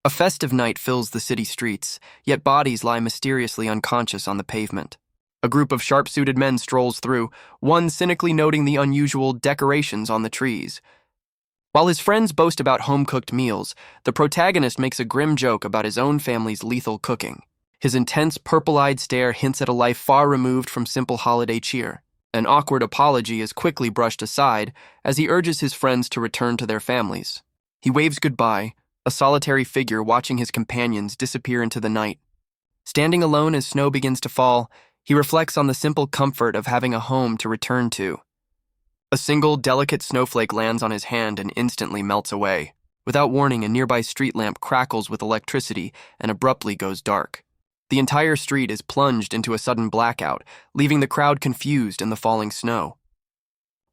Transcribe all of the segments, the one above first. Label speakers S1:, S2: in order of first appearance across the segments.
S1: A festive night fills the city streets, yet bodies lie mysteriously unconscious on the pavement. A group of sharp-suited men strolls through, one cynically noting the unusual decorations on the trees. While his friends boast about home-cooked meals, the protagonist makes a grim joke about his own family's lethal cooking. His intense, purple-eyed stare hints at a life far removed from simple holiday cheer. An awkward apology is quickly brushed aside as he urges his friends to return to their families. He waves goodbye, a solitary figure watching his companions disappear into the night. Standing alone as snow begins to fall, he reflects on the simple comfort of having a home to return to. A single, delicate snowflake lands on his hand and instantly melts away. Without warning, a nearby street lamp crackles with electricity and abruptly goes dark. The entire street is plunged into a sudden blackout, leaving the crowd confused in the falling snow.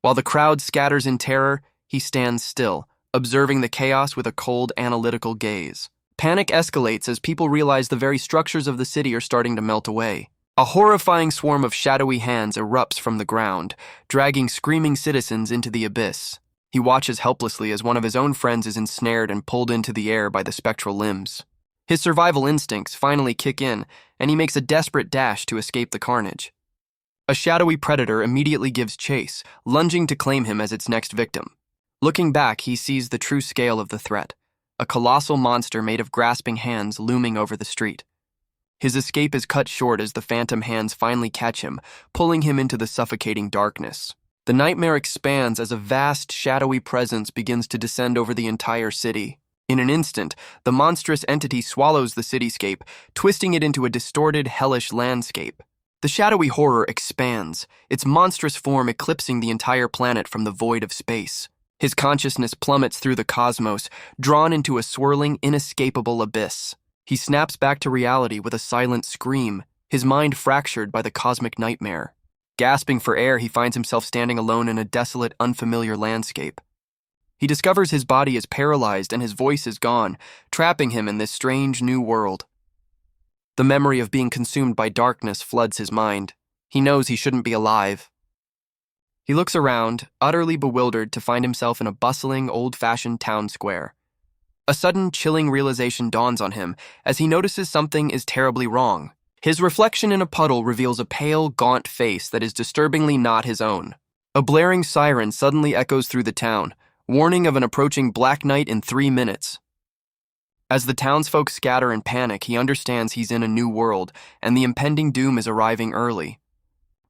S1: While the crowd scatters in terror, he stands still, observing the chaos with a cold, analytical gaze. Panic escalates as people realize the very structures of the city are starting to melt away. A horrifying swarm of shadowy hands erupts from the ground, dragging screaming citizens into the abyss. He watches helplessly as one of his own friends is ensnared and pulled into the air by the spectral limbs. His survival instincts finally kick in, and he makes a desperate dash to escape the carnage. A shadowy predator immediately gives chase, lunging to claim him as its next victim. Looking back, he sees the true scale of the threat, a colossal monster made of grasping hands looming over the street. His escape is cut short as the phantom hands finally catch him, pulling him into the suffocating darkness. The nightmare expands as a vast, shadowy presence begins to descend over the entire city. In an instant, the monstrous entity swallows the cityscape, twisting it into a distorted, hellish landscape. The shadowy horror expands, its monstrous form eclipsing the entire planet from the void of space. His consciousness plummets through the cosmos, drawn into a swirling, inescapable abyss. He snaps back to reality with a silent scream, his mind fractured by the cosmic nightmare. Gasping for air, he finds himself standing alone in a desolate, unfamiliar landscape. He discovers his body is paralyzed and his voice is gone, trapping him in this strange new world. The memory of being consumed by darkness floods his mind. He knows he shouldn't be alive. He looks around, utterly bewildered to find himself in a bustling, old-fashioned town square. A sudden, chilling realization dawns on him as he notices something is terribly wrong. His reflection in a puddle reveals a pale, gaunt face that is disturbingly not his own. A blaring siren suddenly echoes through the town, warning of an approaching black night in 3 minutes. As the townsfolk scatter in panic, he understands he's in a new world, and the impending doom is arriving early.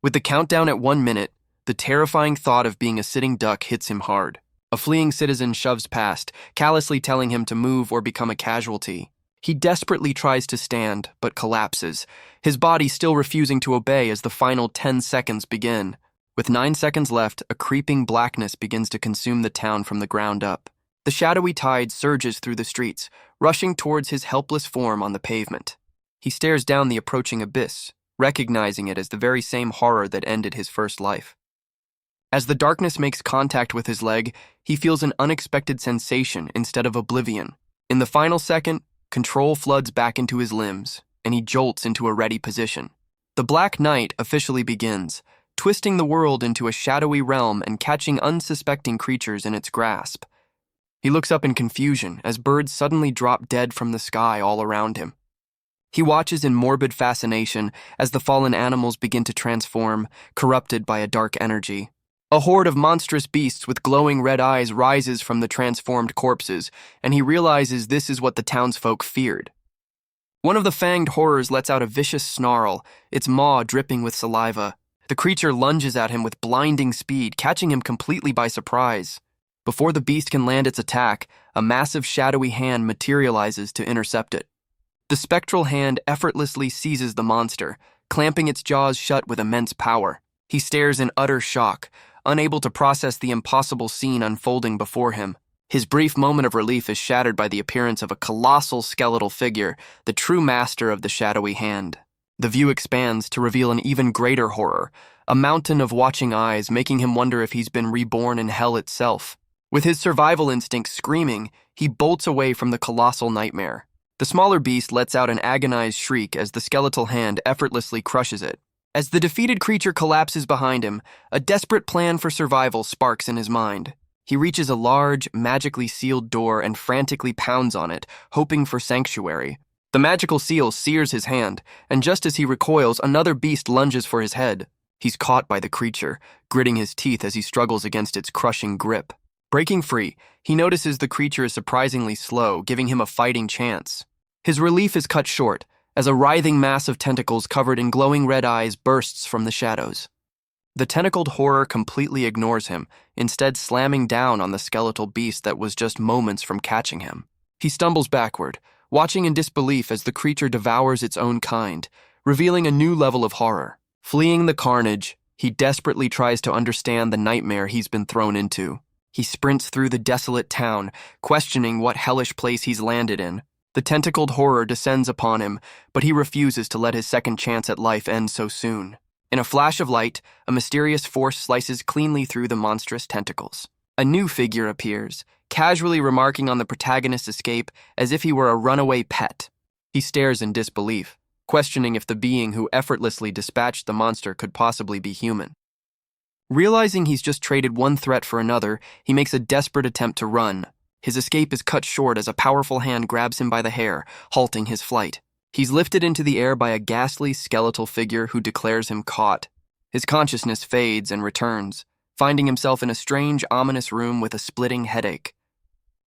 S1: With the countdown at 1 minute, the terrifying thought of being a sitting duck hits him hard. A fleeing citizen shoves past, callously telling him to move or become a casualty. He desperately tries to stand, but collapses, his body still refusing to obey as the final 10 seconds begin. With 9 seconds left, a creeping blackness begins to consume the town from the ground up. The shadowy tide surges through the streets, rushing towards his helpless form on the pavement. He stares down the approaching abyss, recognizing it as the very same horror that ended his first life. As the darkness makes contact with his leg, he feels an unexpected sensation instead of oblivion. In the final second, control floods back into his limbs, and he jolts into a ready position. The Black Night officially begins, twisting the world into a shadowy realm and catching unsuspecting creatures in its grasp. He looks up in confusion as birds suddenly drop dead from the sky all around him. He watches in morbid fascination as the fallen animals begin to transform, corrupted by a dark energy. A horde of monstrous beasts with glowing red eyes rises from the transformed corpses, and he realizes this is what the townsfolk feared. One of the fanged horrors lets out a vicious snarl, its maw dripping with saliva. The creature lunges at him with blinding speed, catching him completely by surprise. Before the beast can land its attack, a massive shadowy hand materializes to intercept it. The spectral hand effortlessly seizes the monster, clamping its jaws shut with immense power. He stares in utter shock, unable to process the impossible scene unfolding before him. His brief moment of relief is shattered by the appearance of a colossal skeletal figure, the true master of the shadowy hand. The view expands to reveal an even greater horror, a mountain of watching eyes making him wonder if he's been reborn in hell itself. With his survival instinct screaming, he bolts away from the colossal nightmare. The smaller beast lets out an agonized shriek as the skeletal hand effortlessly crushes it. As the defeated creature collapses behind him, a desperate plan for survival sparks in his mind. He reaches a large, magically sealed door and frantically pounds on it, hoping for sanctuary. The magical seal sears his hand, and just as he recoils, another beast lunges for his head. He's caught by the creature, gritting his teeth as he struggles against its crushing grip. Breaking free, he notices the creature is surprisingly slow, giving him a fighting chance. His relief is cut short, as a writhing mass of tentacles covered in glowing red eyes bursts from the shadows. The tentacled horror completely ignores him, instead slamming down on the skeletal beast that was just moments from catching him. He stumbles backward, watching in disbelief as the creature devours its own kind, revealing a new level of horror. Fleeing the carnage, he desperately tries to understand the nightmare he's been thrown into. He sprints through the desolate town, questioning what hellish place he's landed in. The tentacled horror descends upon him, but he refuses to let his second chance at life end so soon. In a flash of light, a mysterious force slices cleanly through the monstrous tentacles. A new figure appears, casually remarking on the protagonist's escape as if he were a runaway pet. He stares in disbelief, questioning if the being who effortlessly dispatched the monster could possibly be human. Realizing he's just traded one threat for another, he makes a desperate attempt to run. His escape is cut short as a powerful hand grabs him by the hair, halting his flight. He's lifted into the air by a ghastly skeletal figure who declares him caught. His consciousness fades and returns, finding himself in a strange, ominous room with a splitting headache.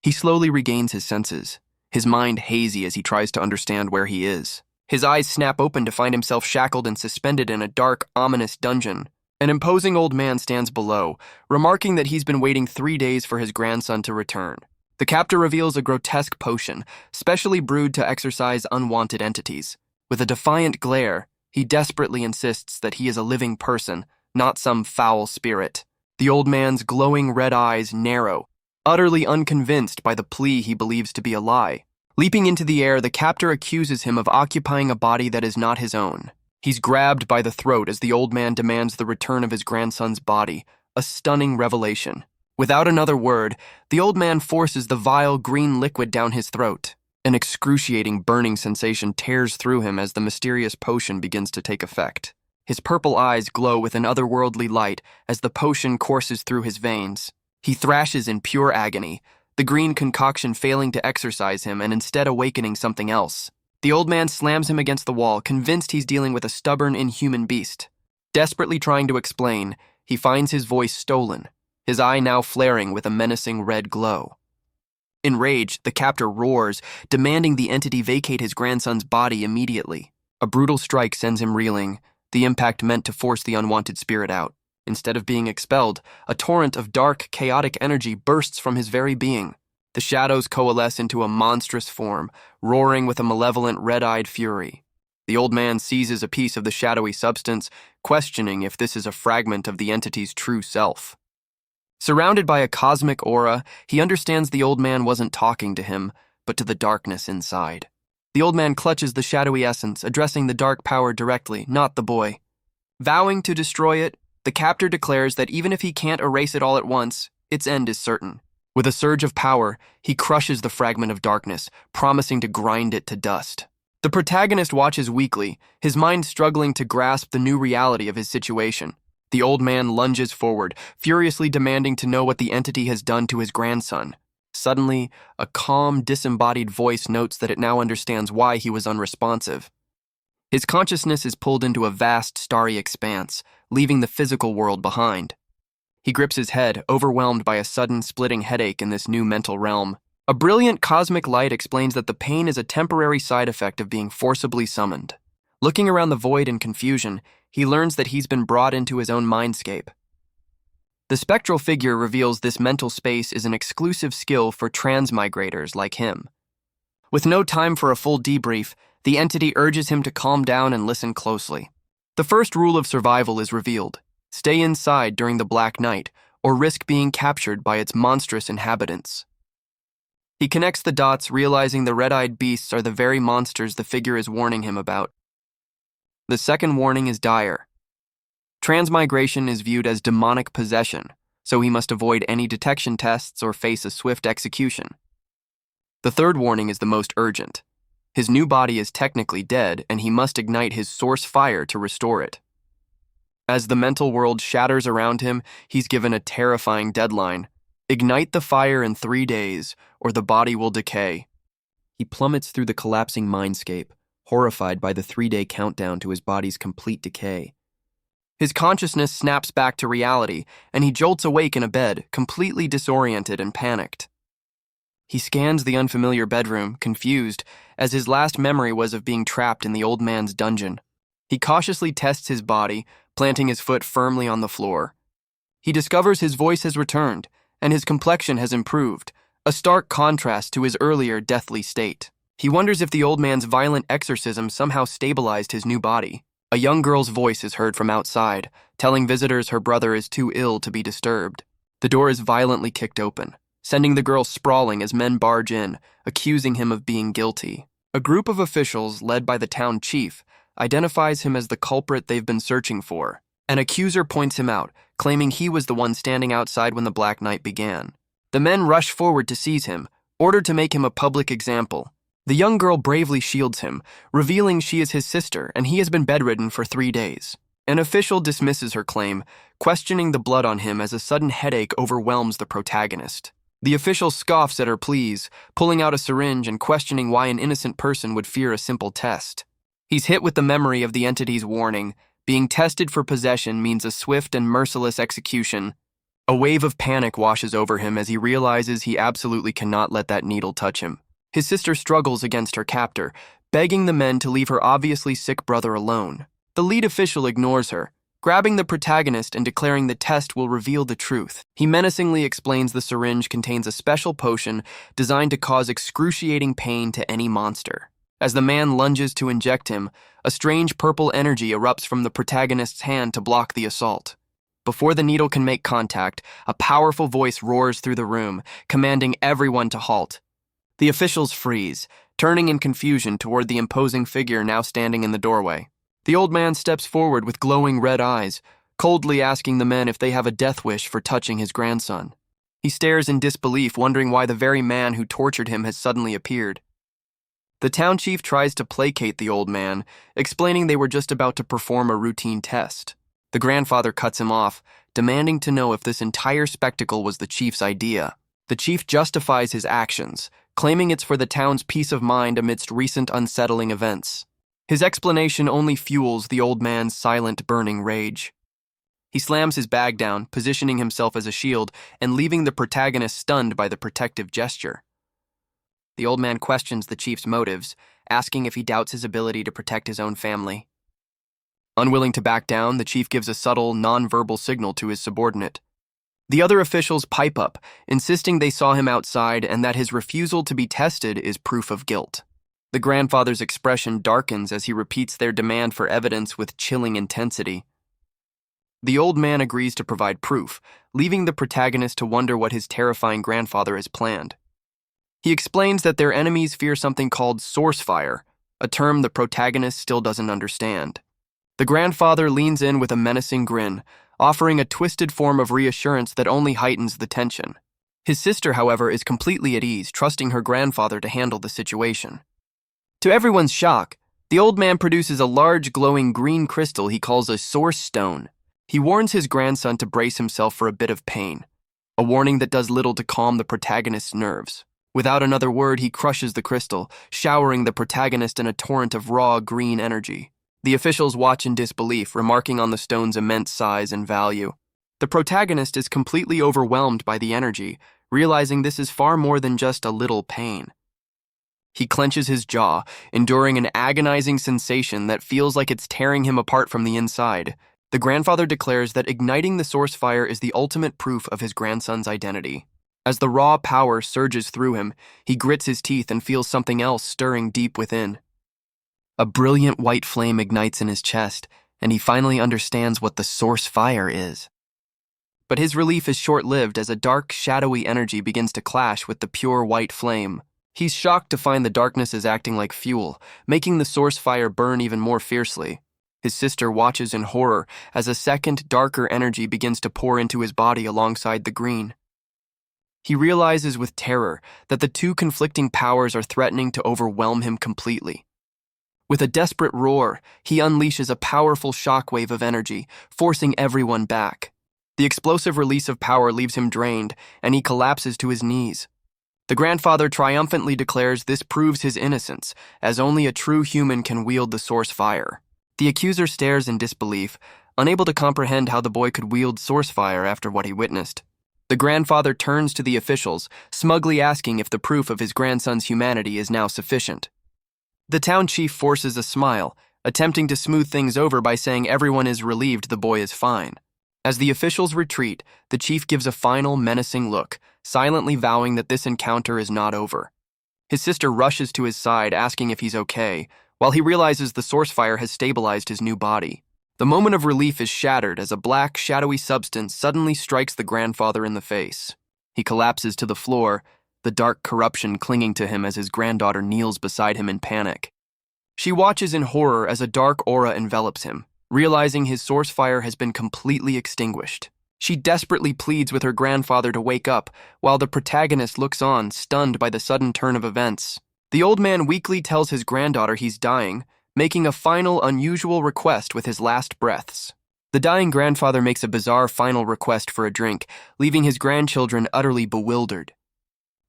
S1: He slowly regains his senses, his mind hazy as he tries to understand where he is. His eyes snap open to find himself shackled and suspended in a dark, ominous dungeon. An imposing old man stands below, remarking that he's been waiting 3 days for his grandson to return. The captor reveals a grotesque potion, specially brewed to exorcise unwanted entities. With a defiant glare, he desperately insists that he is a living person, not some foul spirit. The old man's glowing red eyes narrow, utterly unconvinced by the plea he believes to be a lie. Leaping into the air, the captor accuses him of occupying a body that is not his own. He's grabbed by the throat as the old man demands the return of his grandson's body, a stunning revelation. Without another word, the old man forces the vile green liquid down his throat. An excruciating burning sensation tears through him as the mysterious potion begins to take effect. His purple eyes glow with an otherworldly light as the potion courses through his veins. He thrashes in pure agony, the green concoction failing to exorcise him and instead awakening something else. The old man slams him against the wall, convinced he's dealing with a stubborn, inhuman beast. Desperately trying to explain, he finds his voice stolen, his eye now flaring with a menacing red glow. Enraged, the captor roars, demanding the entity vacate his grandson's body immediately. A brutal strike sends him reeling, the impact meant to force the unwanted spirit out. Instead of being expelled, a torrent of dark, chaotic energy bursts from his very being. The shadows coalesce into a monstrous form, roaring with a malevolent, red-eyed fury. The old man seizes a piece of the shadowy substance, questioning if this is a fragment of the entity's true self. Surrounded by a cosmic aura, he understands the old man wasn't talking to him, but to the darkness inside. The old man clutches the shadowy essence, addressing the dark power directly, not the boy. Vowing to destroy it, the captor declares that even if he can't erase it all at once, its end is certain. With a surge of power, he crushes the fragment of darkness, promising to grind it to dust. The protagonist watches weakly, his mind struggling to grasp the new reality of his situation. The old man lunges forward, furiously demanding to know what the entity has done to his grandson. Suddenly, a calm, disembodied voice notes that it now understands why he was unresponsive. His consciousness is pulled into a vast, starry expanse, leaving the physical world behind. He grips his head, overwhelmed by a sudden, splitting headache in this new mental realm. A brilliant cosmic light explains that the pain is a temporary side effect of being forcibly summoned. Looking around the void in confusion, he learns that he's been brought into his own mindscape. The spectral figure reveals this mental space is an exclusive skill for transmigrators like him. With no time for a full debrief, the entity urges him to calm down and listen closely. The first rule of survival is revealed: stay inside during the black night, or risk being captured by its monstrous inhabitants. He connects the dots, realizing the red-eyed beasts are the very monsters the figure is warning him about. The second warning is dire. Transmigration is viewed as demonic possession, so he must avoid any detection tests or face a swift execution. The third warning is the most urgent. His new body is technically dead, and he must ignite his source fire to restore it. As the mental world shatters around him, he's given a terrifying deadline: Ignite the fire in 3 days, or the body will decay. He plummets through the collapsing mindscape, horrified by the 3-day countdown to his body's complete decay. His consciousness snaps back to reality, and he jolts awake in a bed, completely disoriented and panicked. He scans the unfamiliar bedroom, confused, as his last memory was of being trapped in the old man's dungeon. He cautiously tests his body, planting his foot firmly on the floor. He discovers his voice has returned, and his complexion has improved, a stark contrast to his earlier deathly state. He wonders if the old man's violent exorcism somehow stabilized his new body. A young girl's voice is heard from outside, telling visitors her brother is too ill to be disturbed. The door is violently kicked open, sending the girl sprawling as men barge in, accusing him of being guilty. A group of officials, led by the town chief, identifies him as the culprit they've been searching for. An accuser points him out, claiming he was the one standing outside when the Black Night began. The men rush forward to seize him, ordered to make him a public example. The young girl bravely shields him, revealing she is his sister and he has been bedridden for 3 days. An official dismisses her claim, questioning the blood on him as a sudden headache overwhelms the protagonist. The official scoffs at her pleas, pulling out a syringe and questioning why an innocent person would fear a simple test. He's hit with the memory of the entity's warning. Being tested for possession means a swift and merciless execution. A wave of panic washes over him as he realizes he absolutely cannot let that needle touch him. His sister struggles against her captor, begging the men to leave her obviously sick brother alone. The lead official ignores her, grabbing the protagonist and declaring the test will reveal the truth. He menacingly explains the syringe contains a special potion designed to cause excruciating pain to any monster. As the man lunges to inject him, a strange purple energy erupts from the protagonist's hand to block the assault. Before the needle can make contact, a powerful voice roars through the room, commanding everyone to halt. The officials freeze, turning in confusion toward the imposing figure now standing in the doorway. The old man steps forward with glowing red eyes, coldly asking the men if they have a death wish for touching his grandson. He stares in disbelief, wondering why the very man who tortured him has suddenly appeared. The town chief tries to placate the old man, explaining they were just about to perform a routine test. The grandfather cuts him off, demanding to know if this entire spectacle was the chief's idea. The chief justifies his actions, claiming it's for the town's peace of mind amidst recent unsettling events. His explanation only fuels the old man's silent, burning rage. He slams his bag down, positioning himself as a shield, and leaving the protagonist stunned by the protective gesture. The old man questions the chief's motives, asking if he doubts his ability to protect his own family. Unwilling to back down, the chief gives a subtle, non-verbal signal to his subordinate. The other officials pipe up, insisting they saw him outside and that his refusal to be tested is proof of guilt. The grandfather's expression darkens as he repeats their demand for evidence with chilling intensity. The old man agrees to provide proof, leaving the protagonist to wonder what his terrifying grandfather has planned. He explains that their enemies fear something called source fire, a term the protagonist still doesn't understand. The grandfather leans in with a menacing grin, offering a twisted form of reassurance that only heightens the tension. His sister, however, is completely at ease, trusting her grandfather to handle the situation. To everyone's shock, the old man produces a large glowing green crystal he calls a source stone. He warns his grandson to brace himself for a bit of pain, a warning that does little to calm the protagonist's nerves. Without another word, he crushes the crystal, showering the protagonist in a torrent of raw green energy. The officials watch in disbelief, remarking on the stone's immense size and value. The protagonist is completely overwhelmed by the energy, realizing this is far more than just a little pain. He clenches his jaw, enduring an agonizing sensation that feels like it's tearing him apart from the inside. The grandfather declares that igniting the source fire is the ultimate proof of his grandson's identity. As the raw power surges through him, he grits his teeth and feels something else stirring deep within. A brilliant white flame ignites in his chest, and he finally understands what the source fire is. But his relief is short-lived as a dark, shadowy energy begins to clash with the pure white flame. He's shocked to find the darkness is acting like fuel, making the source fire burn even more fiercely. His sister watches in horror as a second, darker energy begins to pour into his body alongside the green. He realizes with terror that the two conflicting powers are threatening to overwhelm him completely. With a desperate roar, he unleashes a powerful shockwave of energy, forcing everyone back. The explosive release of power leaves him drained, and he collapses to his knees. The grandfather triumphantly declares this proves his innocence, as only a true human can wield the source fire. The accuser stares in disbelief, unable to comprehend how the boy could wield source fire after what he witnessed. The grandfather turns to the officials, smugly asking if the proof of his grandson's humanity is now sufficient. The town chief forces a smile, attempting to smooth things over by saying everyone is relieved the boy is fine. As the officials retreat, the chief gives a final menacing look, silently vowing that this encounter is not over. His sister rushes to his side, asking if he's okay, while he realizes the source fire has stabilized his new body. The moment of relief is shattered as a black, shadowy substance suddenly strikes the grandfather in the face. He collapses to the floor, the dark corruption clinging to him as his granddaughter kneels beside him in panic. She watches in horror as a dark aura envelops him, realizing his source fire has been completely extinguished. She desperately pleads with her grandfather to wake up, while the protagonist looks on, stunned by the sudden turn of events. The old man weakly tells his granddaughter he's dying, making a final, unusual request with his last breaths. The dying grandfather makes a bizarre final request for a drink, leaving his grandchildren utterly bewildered.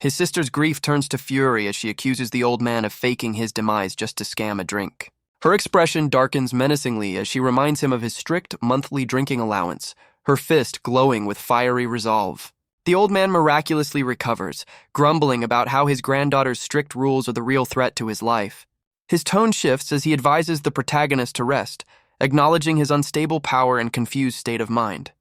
S1: His sister's grief turns to fury as she accuses the old man of faking his demise just to scam a drink. Her expression darkens menacingly as she reminds him of his strict monthly drinking allowance, her fist glowing with fiery resolve. The old man miraculously recovers, grumbling about how his granddaughter's strict rules are the real threat to his life. His tone shifts as he advises the protagonist to rest, acknowledging his unstable power and confused state of mind.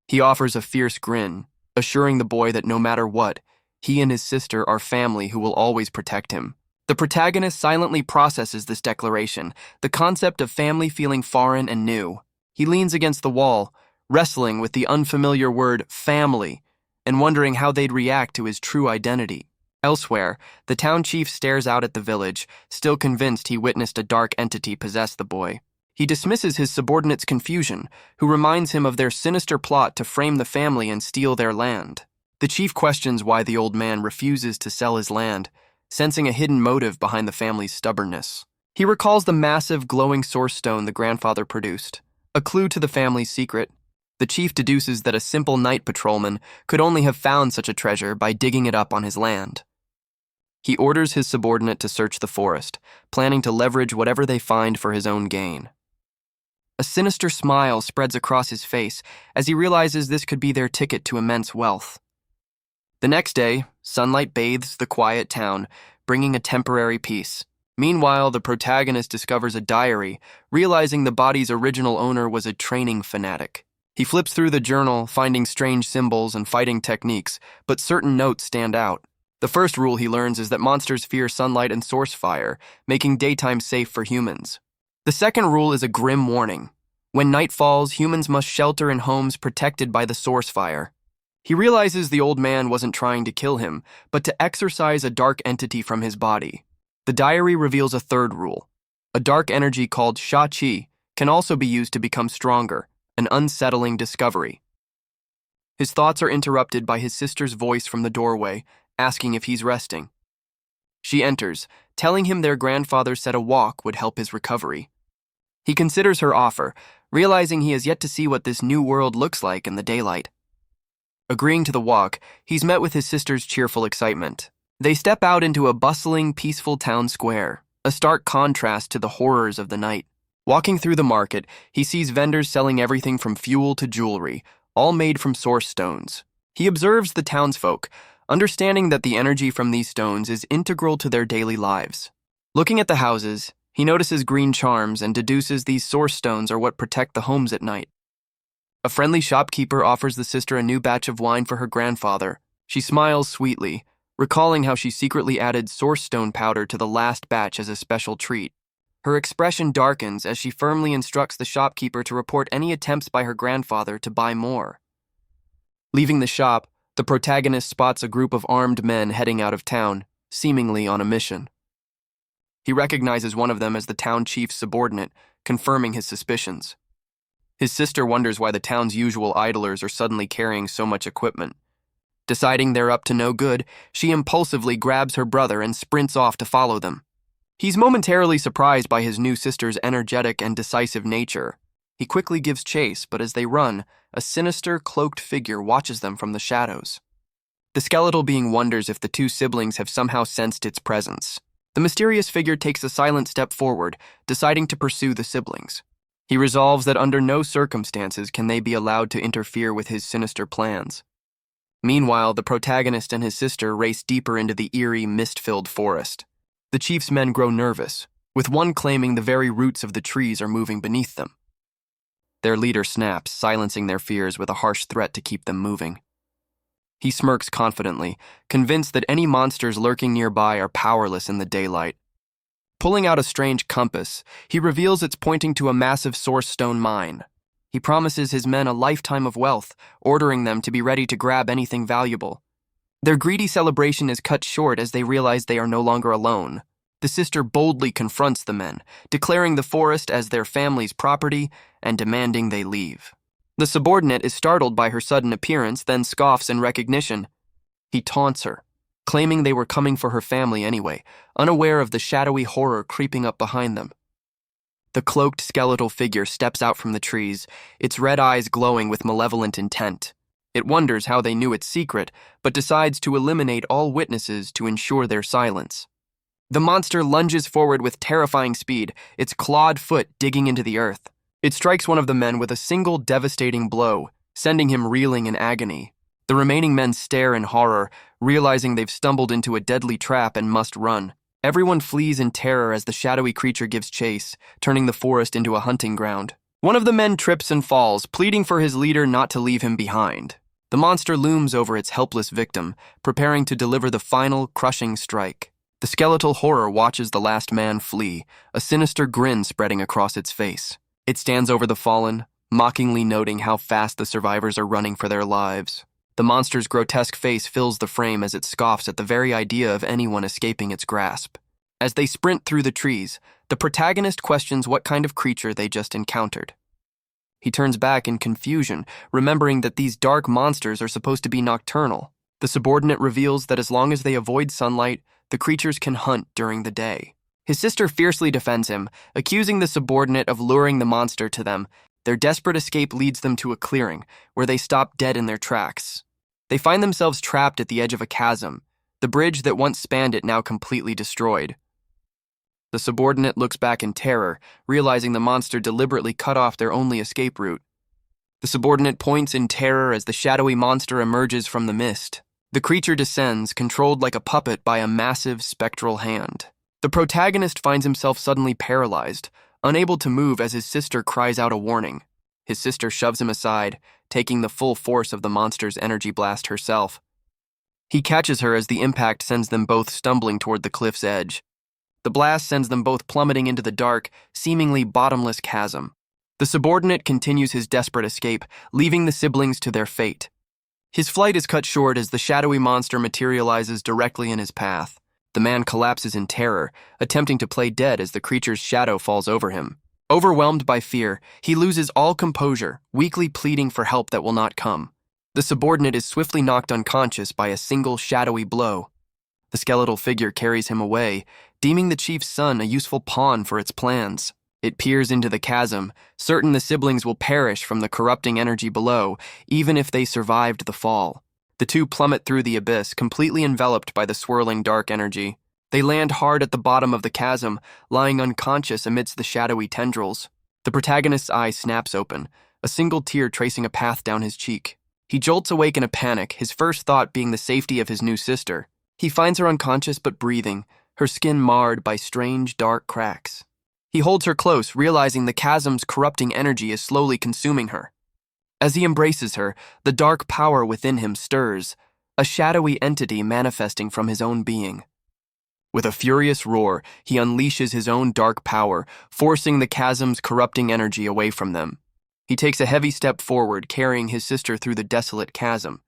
S1: He offers a fierce grin, assuring the boy that no matter what, he and his sister are family who will always protect him. The protagonist silently processes this declaration, the concept of family feeling foreign and new. He leans against the wall, wrestling with the unfamiliar word family, and wondering how they'd react to his true identity. Elsewhere, the town chief stares out at the village, still convinced he witnessed a dark entity possess the boy. He dismisses his subordinate's confusion, who reminds him of their sinister plot to frame the family and steal their land. The chief questions why the old man refuses to sell his land, sensing a hidden motive behind the family's stubbornness. He recalls the massive glowing source stone the grandfather produced, a clue to the family's secret. The chief deduces that a simple night patrolman could only have found such a treasure by digging it up on his land. He orders his subordinate to search the forest, planning to leverage whatever they find for his own gain. A sinister smile spreads across his face as he realizes this could be their ticket to immense wealth. The next day, sunlight bathes the quiet town, bringing a temporary peace. Meanwhile, the protagonist discovers a diary, realizing the body's original owner was a training fanatic. He flips through the journal, finding strange symbols and fighting techniques, but certain notes stand out. The first rule he learns is that monsters fear sunlight and source fire, making daytime safe for humans. The second rule is a grim warning. When night falls, humans must shelter in homes protected by the source fire. He realizes the old man wasn't trying to kill him, but to exorcise a dark entity from his body. The diary reveals a third rule. A dark energy called sha-chi can also be used to become stronger, an unsettling discovery. His thoughts are interrupted by his sister's voice from the doorway, asking if he's resting. She enters, telling him their grandfather said a walk would help his recovery. He considers her offer, realizing he has yet to see what this new world looks like in the daylight. Agreeing to the walk, he's met with his sister's cheerful excitement. They step out into a bustling, peaceful town square, a stark contrast to the horrors of the night. Walking through the market, he sees vendors selling everything from fuel to jewelry, all made from source stones. He observes the townsfolk, understanding that the energy from these stones is integral to their daily lives. Looking at the houses, he notices green charms and deduces these source stones are what protect the homes at night. A friendly shopkeeper offers the sister a new batch of wine for her grandfather. She smiles sweetly, recalling how she secretly added source stone powder to the last batch as a special treat. Her expression darkens as she firmly instructs the shopkeeper to report any attempts by her grandfather to buy more. Leaving the shop, the protagonist spots a group of armed men heading out of town, seemingly on a mission. He recognizes one of them as the town chief's subordinate, confirming his suspicions. His sister wonders why the town's usual idlers are suddenly carrying so much equipment. Deciding they're up to no good, she impulsively grabs her brother and sprints off to follow them. He's momentarily surprised by his new sister's energetic and decisive nature. He quickly gives chase, but as they run, a sinister, cloaked figure watches them from the shadows. The skeletal being wonders if the two siblings have somehow sensed its presence. The mysterious figure takes a silent step forward, deciding to pursue the siblings. He resolves that under no circumstances can they be allowed to interfere with his sinister plans. Meanwhile, the protagonist and his sister race deeper into the eerie, mist-filled forest. The chief's men grow nervous, with one claiming the very roots of the trees are moving beneath them. Their leader snaps, silencing their fears with a harsh threat to keep them moving. He smirks confidently, convinced that any monsters lurking nearby are powerless in the daylight. Pulling out a strange compass, he reveals it's pointing to a massive source stone mine. He promises his men a lifetime of wealth, ordering them to be ready to grab anything valuable. Their greedy celebration is cut short as they realize they are no longer alone. The sister boldly confronts the men, declaring the forest as their family's property and demanding they leave. The subordinate is startled by her sudden appearance, then scoffs in recognition. He taunts her, claiming they were coming for her family anyway, unaware of the shadowy horror creeping up behind them. The cloaked skeletal figure steps out from the trees, its red eyes glowing with malevolent intent. It wonders how they knew its secret, but decides to eliminate all witnesses to ensure their silence. The monster lunges forward with terrifying speed, its clawed foot digging into the earth. It strikes one of the men with a single devastating blow, sending him reeling in agony. The remaining men stare in horror, realizing they've stumbled into a deadly trap and must run. Everyone flees in terror as the shadowy creature gives chase, turning the forest into a hunting ground. One of the men trips and falls, pleading for his leader not to leave him behind. The monster looms over its helpless victim, preparing to deliver the final, crushing strike. The skeletal horror watches the last man flee, a sinister grin spreading across its face. It stands over the fallen, mockingly noting how fast the survivors are running for their lives. The monster's grotesque face fills the frame as it scoffs at the very idea of anyone escaping its grasp. As they sprint through the trees, the protagonist questions what kind of creature they just encountered. He turns back in confusion, remembering that these dark monsters are supposed to be nocturnal. The subordinate reveals that as long as they avoid sunlight, the creatures can hunt during the day. His sister fiercely defends him, accusing the subordinate of luring the monster to them. Their desperate escape leads them to a clearing, where they stop dead in their tracks. They find themselves trapped at the edge of a chasm, the bridge that once spanned it now completely destroyed. The subordinate looks back in terror, realizing the monster deliberately cut off their only escape route. The subordinate points in terror as the shadowy monster emerges from the mist. The creature descends, controlled like a puppet by a massive spectral hand. The protagonist finds himself suddenly paralyzed, unable to move as his sister cries out a warning. His sister shoves him aside, taking the full force of the monster's energy blast herself. He catches her as the impact sends them both stumbling toward the cliff's edge. The blast sends them both plummeting into the dark, seemingly bottomless chasm. The subordinate continues his desperate escape, leaving the siblings to their fate. His flight is cut short as the shadowy monster materializes directly in his path. The man collapses in terror, attempting to play dead as the creature's shadow falls over him. Overwhelmed by fear, he loses all composure, weakly pleading for help that will not come. The subordinate is swiftly knocked unconscious by a single shadowy blow. The skeletal figure carries him away, deeming the chief's son a useful pawn for its plans. It peers into the chasm, certain the siblings will perish from the corrupting energy below, even if they survived the fall. The two plummet through the abyss, completely enveloped by the swirling dark energy. They land hard at the bottom of the chasm, lying unconscious amidst the shadowy tendrils. The protagonist's eye snaps open, a single tear tracing a path down his cheek. He jolts awake in a panic, his first thought being the safety of his new sister. He finds her unconscious but breathing, her skin marred by strange, dark cracks. He holds her close, realizing the chasm's corrupting energy is slowly consuming her. As he embraces her, the dark power within him stirs, a shadowy entity manifesting from his own being. With a furious roar, he unleashes his own dark power, forcing the chasm's corrupting energy away from them. He takes a heavy step forward, carrying his sister through the desolate chasm.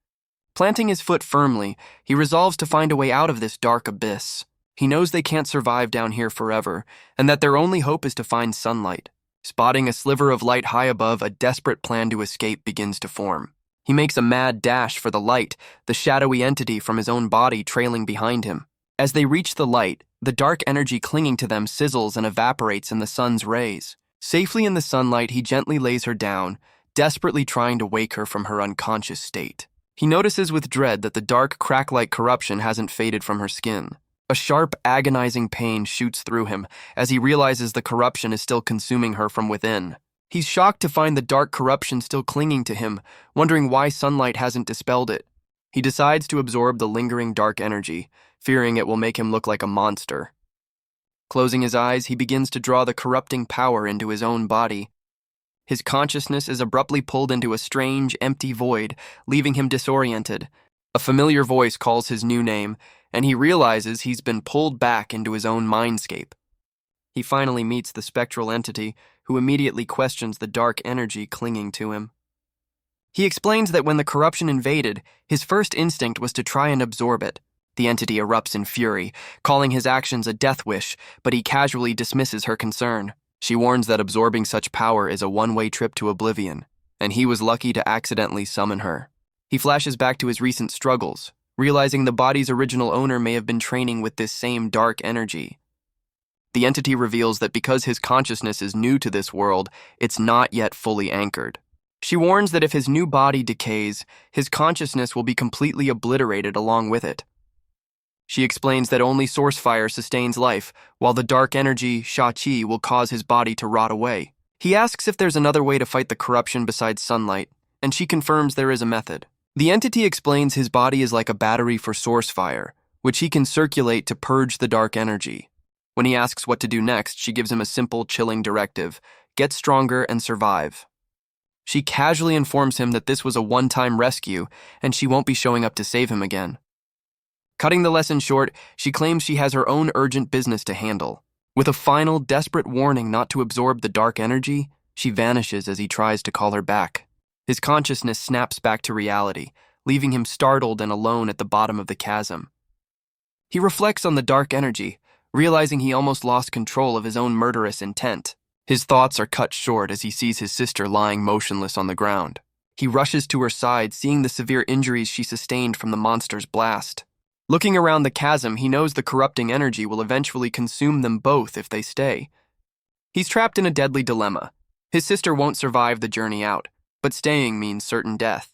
S1: Planting his foot firmly, he resolves to find a way out of this dark abyss. He knows they can't survive down here forever, and that their only hope is to find sunlight. Spotting a sliver of light high above, a desperate plan to escape begins to form. He makes a mad dash for the light, the shadowy entity from his own body trailing behind him. As they reach the light, the dark energy clinging to them sizzles and evaporates in the sun's rays. Safely in the sunlight, he gently lays her down, desperately trying to wake her from her unconscious state. He notices with dread that the dark, crack-like corruption hasn't faded from her skin. A sharp, agonizing pain shoots through him as he realizes the corruption is still consuming her from within. He's shocked to find the dark corruption still clinging to him, wondering why sunlight hasn't dispelled it. He decides to absorb the lingering dark energy, fearing it will make him look like a monster. Closing his eyes, he begins to draw the corrupting power into his own body. His consciousness is abruptly pulled into a strange, empty void, leaving him disoriented. A familiar voice calls his new name, and he realizes he's been pulled back into his own mindscape. He finally meets the spectral entity, who immediately questions the dark energy clinging to him. He explains that when the corruption invaded, his first instinct was to try and absorb it. The entity erupts in fury, calling his actions a death wish, but he casually dismisses her concern. She warns that absorbing such power is a one-way trip to oblivion, and he was lucky to accidentally summon her. He flashes back to his recent struggles, realizing the body's original owner may have been training with this same dark energy. The entity reveals that because his consciousness is new to this world, it's not yet fully anchored. She warns that if his new body decays, his consciousness will be completely obliterated along with it. She explains that only source fire sustains life, while the dark energy, Sha-Chi, will cause his body to rot away. He asks if there's another way to fight the corruption besides sunlight, and she confirms there is a method. The entity explains his body is like a battery for source fire, which he can circulate to purge the dark energy. When he asks what to do next, she gives him a simple, chilling directive: get stronger and survive. She casually informs him that this was a one-time rescue, and she won't be showing up to save him again. Cutting the lesson short, she claims she has her own urgent business to handle. With a final, desperate warning not to absorb the dark energy, she vanishes as he tries to call her back. His consciousness snaps back to reality, leaving him startled and alone at the bottom of the chasm. He reflects on the dark energy, realizing he almost lost control of his own murderous intent. His thoughts are cut short as he sees his sister lying motionless on the ground. He rushes to her side, seeing the severe injuries she sustained from the monster's blast. Looking around the chasm, he knows the corrupting energy will eventually consume them both if they stay. He's trapped in a deadly dilemma. His sister won't survive the journey out, but staying means certain death.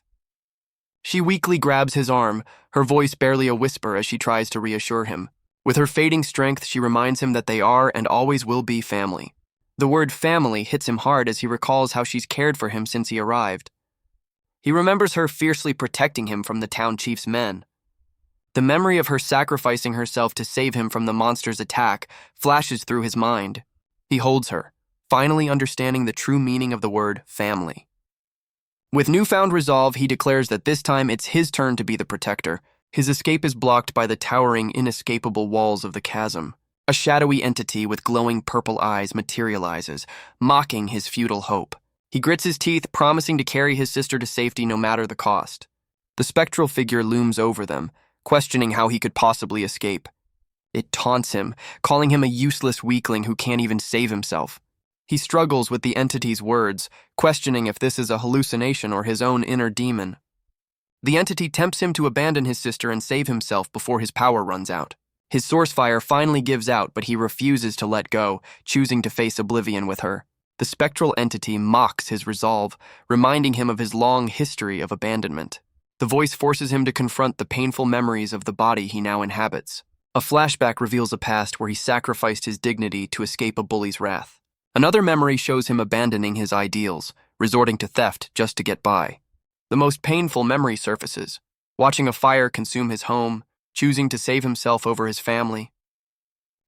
S1: She weakly grabs his arm, her voice barely a whisper as she tries to reassure him. With her fading strength, she reminds him that they are and always will be family. The word family hits him hard as he recalls how she's cared for him since he arrived. He remembers her fiercely protecting him from the town chief's men. The memory of her sacrificing herself to save him from the monster's attack flashes through his mind. He holds her, finally understanding the true meaning of the word family. With newfound resolve, he declares that this time it's his turn to be the protector. His escape is blocked by the towering, inescapable walls of the chasm. A shadowy entity with glowing purple eyes materializes, mocking his futile hope. He grits his teeth, promising to carry his sister to safety no matter the cost. The spectral figure looms over them, questioning how he could possibly escape. It taunts him, calling him a useless weakling who can't even save himself. He struggles with the entity's words, questioning if this is a hallucination or his own inner demon. The entity tempts him to abandon his sister and save himself before his power runs out. His source fire finally gives out, but he refuses to let go, choosing to face oblivion with her. The spectral entity mocks his resolve, reminding him of his long history of abandonment. The voice forces him to confront the painful memories of the body he now inhabits. A flashback reveals a past where he sacrificed his dignity to escape a bully's wrath. Another memory shows him abandoning his ideals, resorting to theft just to get by. The most painful memory surfaces, watching a fire consume his home, choosing to save himself over his family.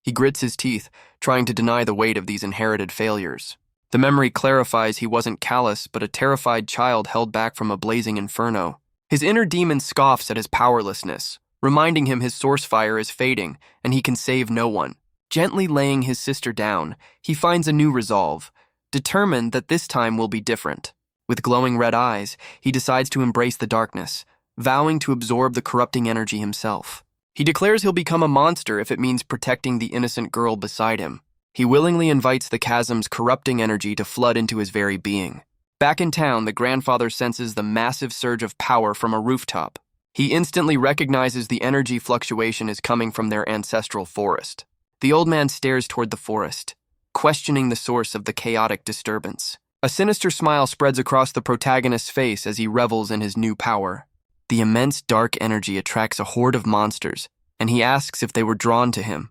S1: He grits his teeth, trying to deny the weight of these inherited failures. The memory clarifies he wasn't callous, but a terrified child held back from a blazing inferno. His inner demon scoffs at his powerlessness, reminding him his source fire is fading and he can save no one. Gently laying his sister down, he finds a new resolve, determined that this time will be different. With glowing red eyes, he decides to embrace the darkness, vowing to absorb the corrupting energy himself. He declares he'll become a monster if it means protecting the innocent girl beside him. He willingly invites the chasm's corrupting energy to flood into his very being. Back in town, the grandfather senses the massive surge of power from a rooftop. He instantly recognizes the energy fluctuation is coming from their ancestral forest. The old man stares toward the forest, questioning the source of the chaotic disturbance. A sinister smile spreads across the protagonist's face as he revels in his new power. The immense dark energy attracts a horde of monsters, and he asks if they were drawn to him.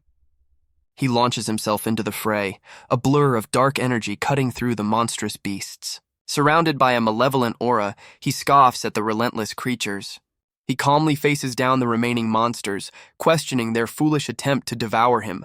S1: He launches himself into the fray, a blur of dark energy cutting through the monstrous beasts. Surrounded by a malevolent aura, he scoffs at the relentless creatures. He calmly faces down the remaining monsters, questioning their foolish attempt to devour him.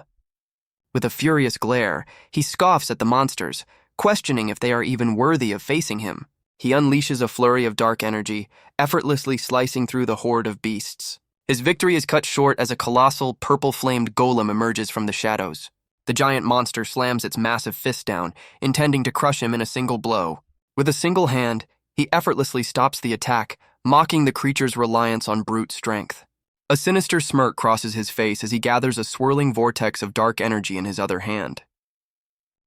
S1: With a furious glare, he scoffs at the monsters, questioning if they are even worthy of facing him. He unleashes a flurry of dark energy, effortlessly slicing through the horde of beasts. His victory is cut short as a colossal, purple-flamed golem emerges from the shadows. The giant monster slams its massive fist down, intending to crush him in a single blow. With a single hand, he effortlessly stops the attack, mocking the creature's reliance on brute strength. A sinister smirk crosses his face as he gathers a swirling vortex of dark energy in his other hand.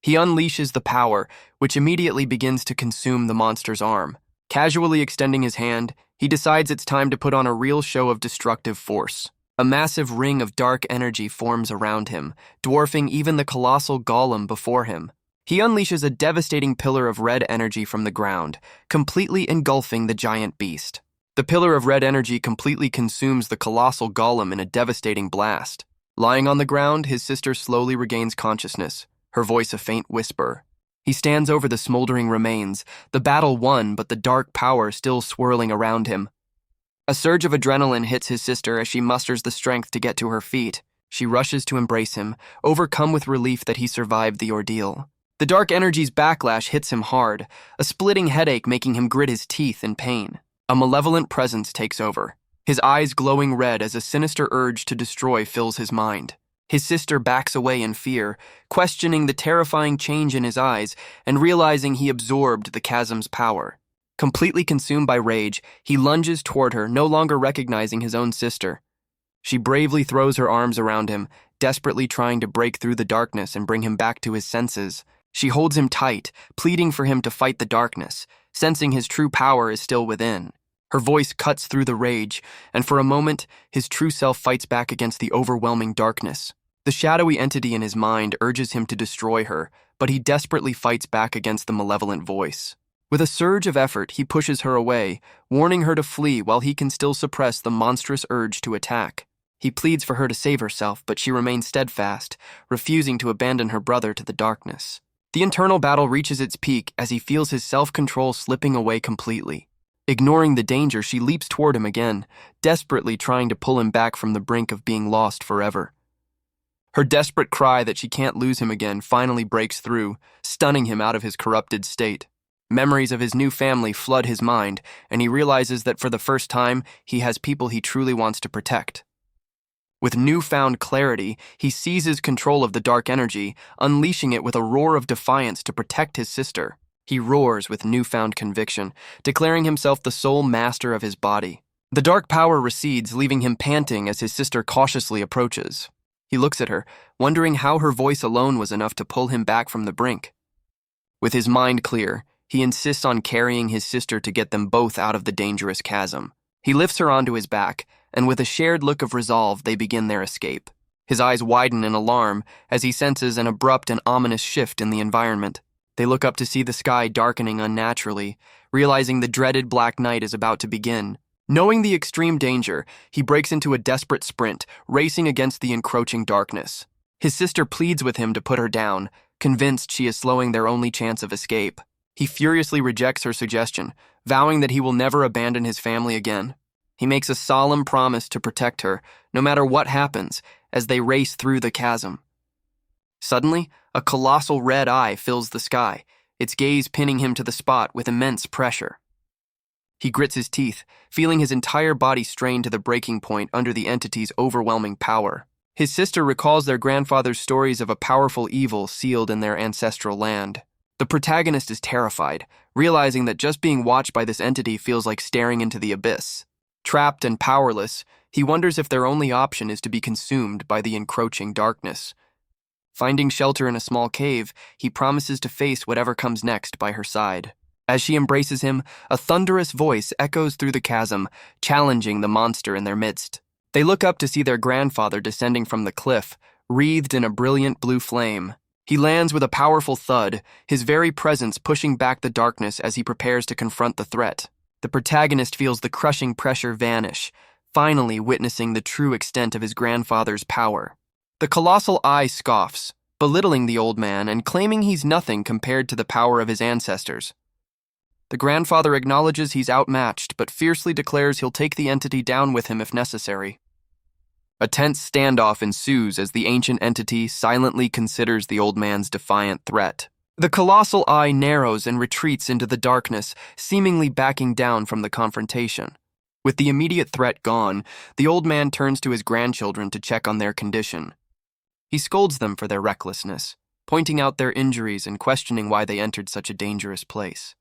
S1: He unleashes the power, which immediately begins to consume the monster's arm. Casually extending his hand, he decides it's time to put on a real show of destructive force. A massive ring of dark energy forms around him, dwarfing even the colossal golem before him. He unleashes a devastating pillar of red energy from the ground, completely engulfing the giant beast. The pillar of red energy completely consumes the colossal golem in a devastating blast. Lying on the ground, his sister slowly regains consciousness, her voice a faint whisper. He stands over the smoldering remains, the battle won but the dark power still swirling around him. A surge of adrenaline hits his sister as she musters the strength to get to her feet. She rushes to embrace him, overcome with relief that he survived the ordeal. The dark energy's backlash hits him hard, a splitting headache making him grit his teeth in pain. A malevolent presence takes over, his eyes glowing red as a sinister urge to destroy fills his mind. His sister backs away in fear, questioning the terrifying change in his eyes and realizing he absorbed the chasm's power. Completely consumed by rage, he lunges toward her, no longer recognizing his own sister. She bravely throws her arms around him, desperately trying to break through the darkness and bring him back to his senses. She holds him tight, pleading for him to fight the darkness, sensing his true power is still within. Her voice cuts through the rage, and for a moment, his true self fights back against the overwhelming darkness. The shadowy entity in his mind urges him to destroy her, but he desperately fights back against the malevolent voice. With a surge of effort, he pushes her away, warning her to flee while he can still suppress the monstrous urge to attack. He pleads for her to save herself, but she remains steadfast, refusing to abandon her brother to the darkness. The internal battle reaches its peak as he feels his self-control slipping away completely. Ignoring the danger, she leaps toward him again, desperately trying to pull him back from the brink of being lost forever. Her desperate cry that she can't lose him again finally breaks through, stunning him out of his corrupted state. Memories of his new family flood his mind, and he realizes that for the first time, he has people he truly wants to protect. With newfound clarity, he seizes control of the dark energy, unleashing it with a roar of defiance to protect his sister. He roars with newfound conviction, declaring himself the sole master of his body. The dark power recedes, leaving him panting as his sister cautiously approaches. He looks at her, wondering how her voice alone was enough to pull him back from the brink. With his mind clear, he insists on carrying his sister to get them both out of the dangerous chasm. He lifts her onto his back, and with a shared look of resolve, they begin their escape. His eyes widen in alarm as he senses an abrupt and ominous shift in the environment. They look up to see the sky darkening unnaturally, realizing the dreaded black night is about to begin. Knowing the extreme danger, he breaks into a desperate sprint, racing against the encroaching darkness. His sister pleads with him to put her down, convinced she is slowing their only chance of escape. He furiously rejects her suggestion, vowing that he will never abandon his family again. He makes a solemn promise to protect her, no matter what happens, as they race through the chasm. Suddenly, a colossal red eye fills the sky, its gaze pinning him to the spot with immense pressure. He grits his teeth, feeling his entire body strained to the breaking point under the entity's overwhelming power. His sister recalls their grandfather's stories of a powerful evil sealed in their ancestral land. The protagonist is terrified, realizing that just being watched by this entity feels like staring into the abyss. Trapped and powerless, he wonders if their only option is to be consumed by the encroaching darkness. Finding shelter in a small cave, he promises to face whatever comes next by her side. As she embraces him, a thunderous voice echoes through the chasm, challenging the monster in their midst. They look up to see their grandfather descending from the cliff, wreathed in a brilliant blue flame. He lands with a powerful thud, his very presence pushing back the darkness as he prepares to confront the threat. The protagonist feels the crushing pressure vanish, finally witnessing the true extent of his grandfather's power. The colossal eye scoffs, belittling the old man and claiming he's nothing compared to the power of his ancestors. The grandfather acknowledges he's outmatched, but fiercely declares he'll take the entity down with him if necessary. A tense standoff ensues as the ancient entity silently considers the old man's defiant threat. The colossal eye narrows and retreats into the darkness, seemingly backing down from the confrontation. With the immediate threat gone, the old man turns to his grandchildren to check on their condition. He scolds them for their recklessness, pointing out their injuries and questioning why they entered such a dangerous place.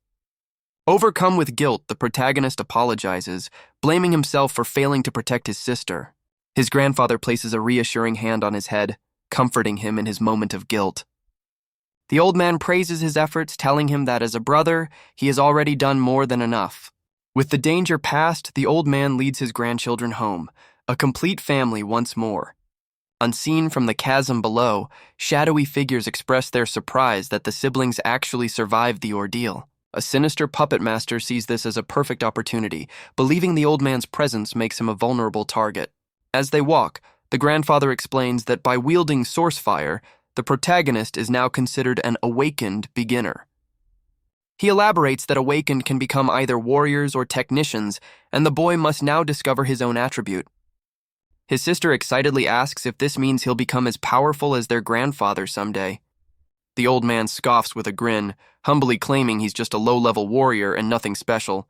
S1: Overcome with guilt, the protagonist apologizes, blaming himself for failing to protect his sister. His grandfather places a reassuring hand on his head, comforting him in his moment of guilt. The old man praises his efforts, telling him that as a brother, he has already done more than enough. With the danger past, the old man leads his grandchildren home, a complete family once more. Unseen from the chasm below, shadowy figures express their surprise that the siblings actually survived the ordeal. A sinister puppet master sees this as a perfect opportunity, believing the old man's presence makes him a vulnerable target. As they walk, the grandfather explains that by wielding source fire, the protagonist is now considered an awakened beginner. He elaborates that awakened can become either warriors or technicians, and the boy must now discover his own attribute. His sister excitedly asks if this means he'll become as powerful as their grandfather someday. The old man scoffs with a grin, humbly claiming he's just a low-level warrior and nothing special.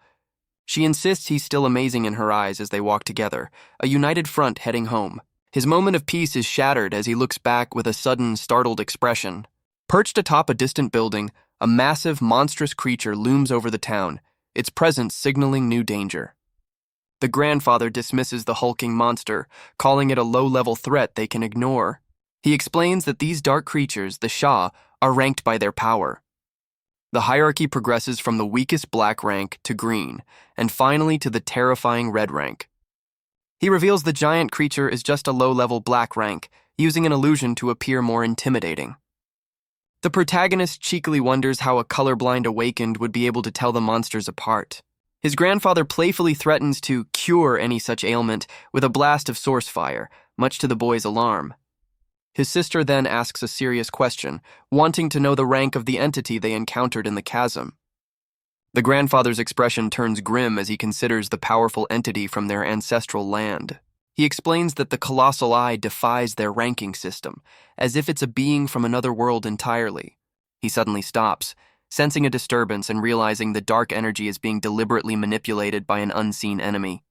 S1: She insists he's still amazing in her eyes as they walk together, a united front heading home. His moment of peace is shattered as he looks back with a sudden, startled expression. Perched atop a distant building, a massive, monstrous creature looms over the town, its presence signaling new danger. The grandfather dismisses the hulking monster, calling it a low-level threat they can ignore. He explains that these dark creatures, the Shah, are ranked by their power. The hierarchy progresses from the weakest black rank to green, and finally to the terrifying red rank. He reveals the giant creature is just a low-level black rank, using an illusion to appear more intimidating. The protagonist cheekily wonders how a colorblind awakened would be able to tell the monsters apart. His grandfather playfully threatens to cure any such ailment with a blast of source fire, much to the boy's alarm. His sister then asks a serious question, wanting to know the rank of the entity they encountered in the chasm. The grandfather's expression turns grim as he considers the powerful entity from their ancestral land. He explains that the colossal eye defies their ranking system, as if it's a being from another world entirely. He suddenly stops, sensing a disturbance and realizing the dark energy is being deliberately manipulated by an unseen enemy.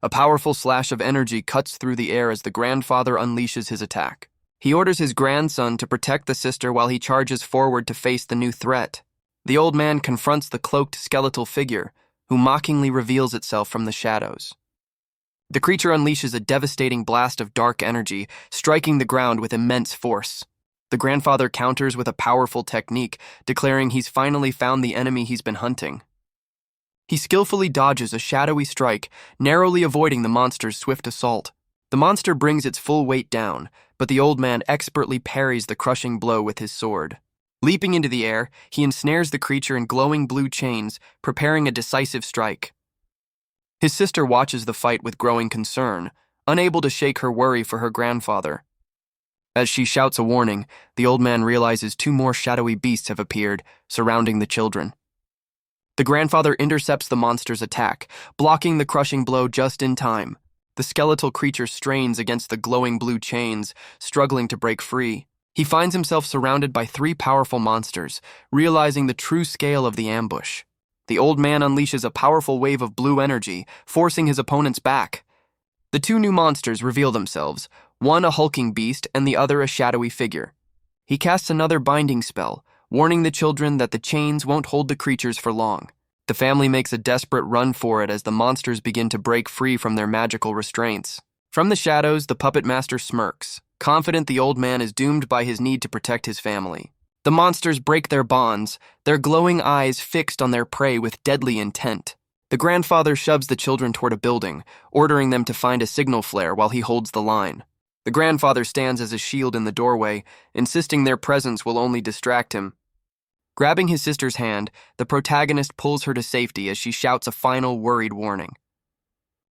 S1: A powerful slash of energy cuts through the air as the grandfather unleashes his attack. He orders his grandson to protect the sister while he charges forward to face the new threat. The old man confronts the cloaked skeletal figure, who mockingly reveals itself from the shadows. The creature unleashes a devastating blast of dark energy, striking the ground with immense force. The grandfather counters with a powerful technique, declaring he's finally found the enemy he's been hunting. He skillfully dodges a shadowy strike, narrowly avoiding the monster's swift assault. The monster brings its full weight down, but the old man expertly parries the crushing blow with his sword. Leaping into the air, he ensnares the creature in glowing blue chains, preparing a decisive strike. His sister watches the fight with growing concern, unable to shake her worry for her grandfather. As she shouts a warning, the old man realizes two more shadowy beasts have appeared, surrounding the children. The grandfather intercepts the monster's attack, blocking the crushing blow just in time. The skeletal creature strains against the glowing blue chains, struggling to break free. He finds himself surrounded by three powerful monsters, realizing the true scale of the ambush. The old man unleashes a powerful wave of blue energy, forcing his opponents back. The two new monsters reveal themselves, one a hulking beast and the other a shadowy figure. He casts another binding spell, warning the children that the chains won't hold the creatures for long. The family makes a desperate run for it as the monsters begin to break free from their magical restraints. From the shadows, the puppet master smirks, confident the old man is doomed by his need to protect his family. The monsters break their bonds, their glowing eyes fixed on their prey with deadly intent. The grandfather shoves the children toward a building, ordering them to find a signal flare while he holds the line. The grandfather stands as a shield in the doorway, insisting their presence will only distract him. Grabbing his sister's hand, the protagonist pulls her to safety as she shouts a final worried warning.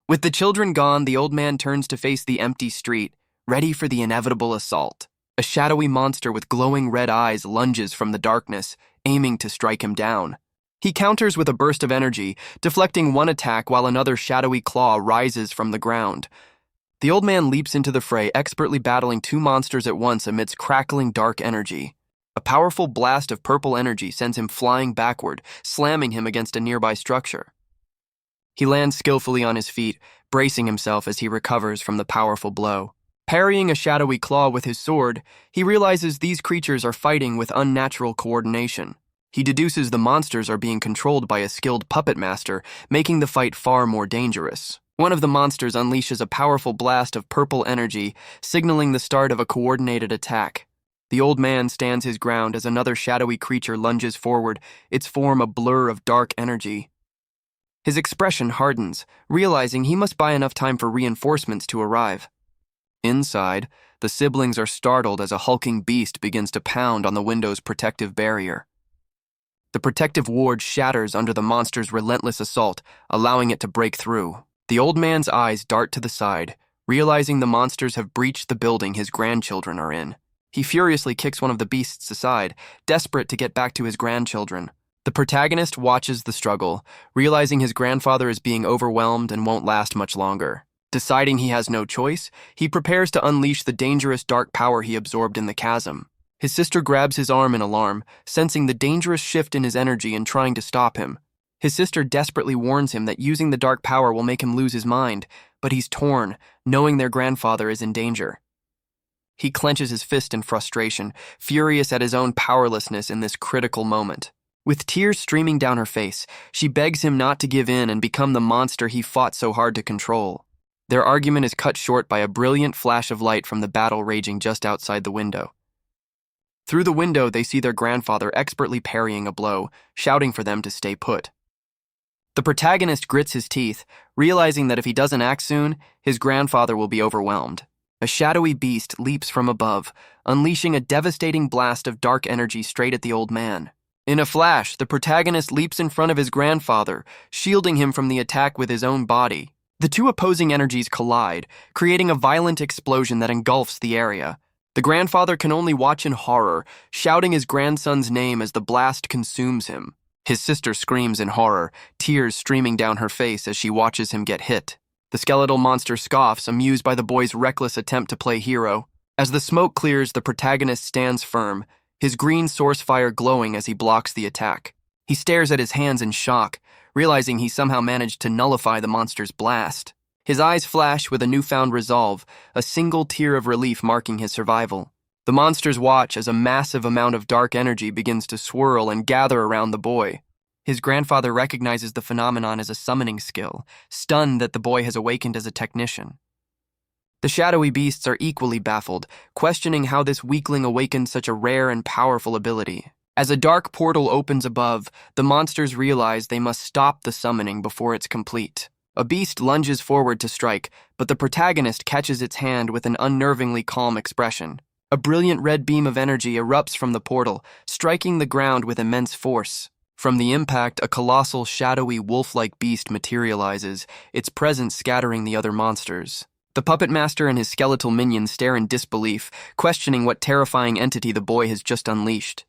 S1: With the children gone, the old man turns to face the empty street, ready for the inevitable assault. A shadowy monster with glowing red eyes lunges from the darkness, aiming to strike him down. He counters with a burst of energy, deflecting one attack while another shadowy claw rises from the ground. The old man leaps into the fray, expertly battling two monsters at once amidst crackling dark energy. A powerful blast of purple energy sends him flying backward, slamming him against a nearby structure. He lands skillfully on his feet, bracing himself as he recovers from the powerful blow. Parrying a shadowy claw with his sword, he realizes these creatures are fighting with unnatural coordination. He deduces the monsters are being controlled by a skilled puppet master, making the fight far more dangerous. One of the monsters unleashes a powerful blast of purple energy, signaling the start of a coordinated attack. The old man stands his ground as another shadowy creature lunges forward, its form a blur of dark energy. His expression hardens, realizing he must buy enough time for reinforcements to arrive. Inside, the siblings are startled as a hulking beast begins to pound on the window's protective barrier. The protective ward shatters under the monster's relentless assault, allowing it to break through. The old man's eyes dart to the side, realizing the monsters have breached the building his grandchildren are in. He furiously kicks one of the beasts aside, desperate to get back to his grandchildren. The protagonist watches the struggle, realizing his grandfather is being overwhelmed and won't last much longer. Deciding he has no choice, he prepares to unleash the dangerous dark power he absorbed in the chasm. His sister grabs his arm in alarm, sensing the dangerous shift in his energy and trying to stop him. His sister desperately warns him that using the dark power will make him lose his mind, but he's torn, knowing their grandfather is in danger. He clenches his fist in frustration, furious at his own powerlessness in this critical moment. With tears streaming down her face, she begs him not to give in and become the monster he fought so hard to control. Their argument is cut short by a brilliant flash of light from the battle raging just outside the window. Through the window, they see their grandfather expertly parrying a blow, shouting for them to stay put. The protagonist grits his teeth, realizing that if he doesn't act soon, his grandfather will be overwhelmed. A shadowy beast leaps from above, unleashing a devastating blast of dark energy straight at the old man. In a flash, the protagonist leaps in front of his grandfather, shielding him from the attack with his own body. The two opposing energies collide, creating a violent explosion that engulfs the area. The grandfather can only watch in horror, shouting his grandson's name as the blast consumes him. His sister screams in horror, tears streaming down her face as she watches him get hit. The skeletal monster scoffs, amused by the boy's reckless attempt to play hero. As the smoke clears, the protagonist stands firm, his green source fire glowing as he blocks the attack. He stares at his hands in shock, realizing he somehow managed to nullify the monster's blast. His eyes flash with a newfound resolve, a single tear of relief marking his survival. The monsters watch as a massive amount of dark energy begins to swirl and gather around the boy. His grandfather recognizes the phenomenon as a summoning skill, stunned that the boy has awakened as a technician. The shadowy beasts are equally baffled, questioning how this weakling awakened such a rare and powerful ability. As a dark portal opens above, the monsters realize they must stop the summoning before it's complete. A beast lunges forward to strike, but the protagonist catches its hand with an unnervingly calm expression. A brilliant red beam of energy erupts from the portal, striking the ground with immense force. From the impact, a colossal, shadowy, wolf-like beast materializes, its presence scattering the other monsters. The puppet master and his skeletal minions stare in disbelief, questioning what terrifying entity the boy has just unleashed.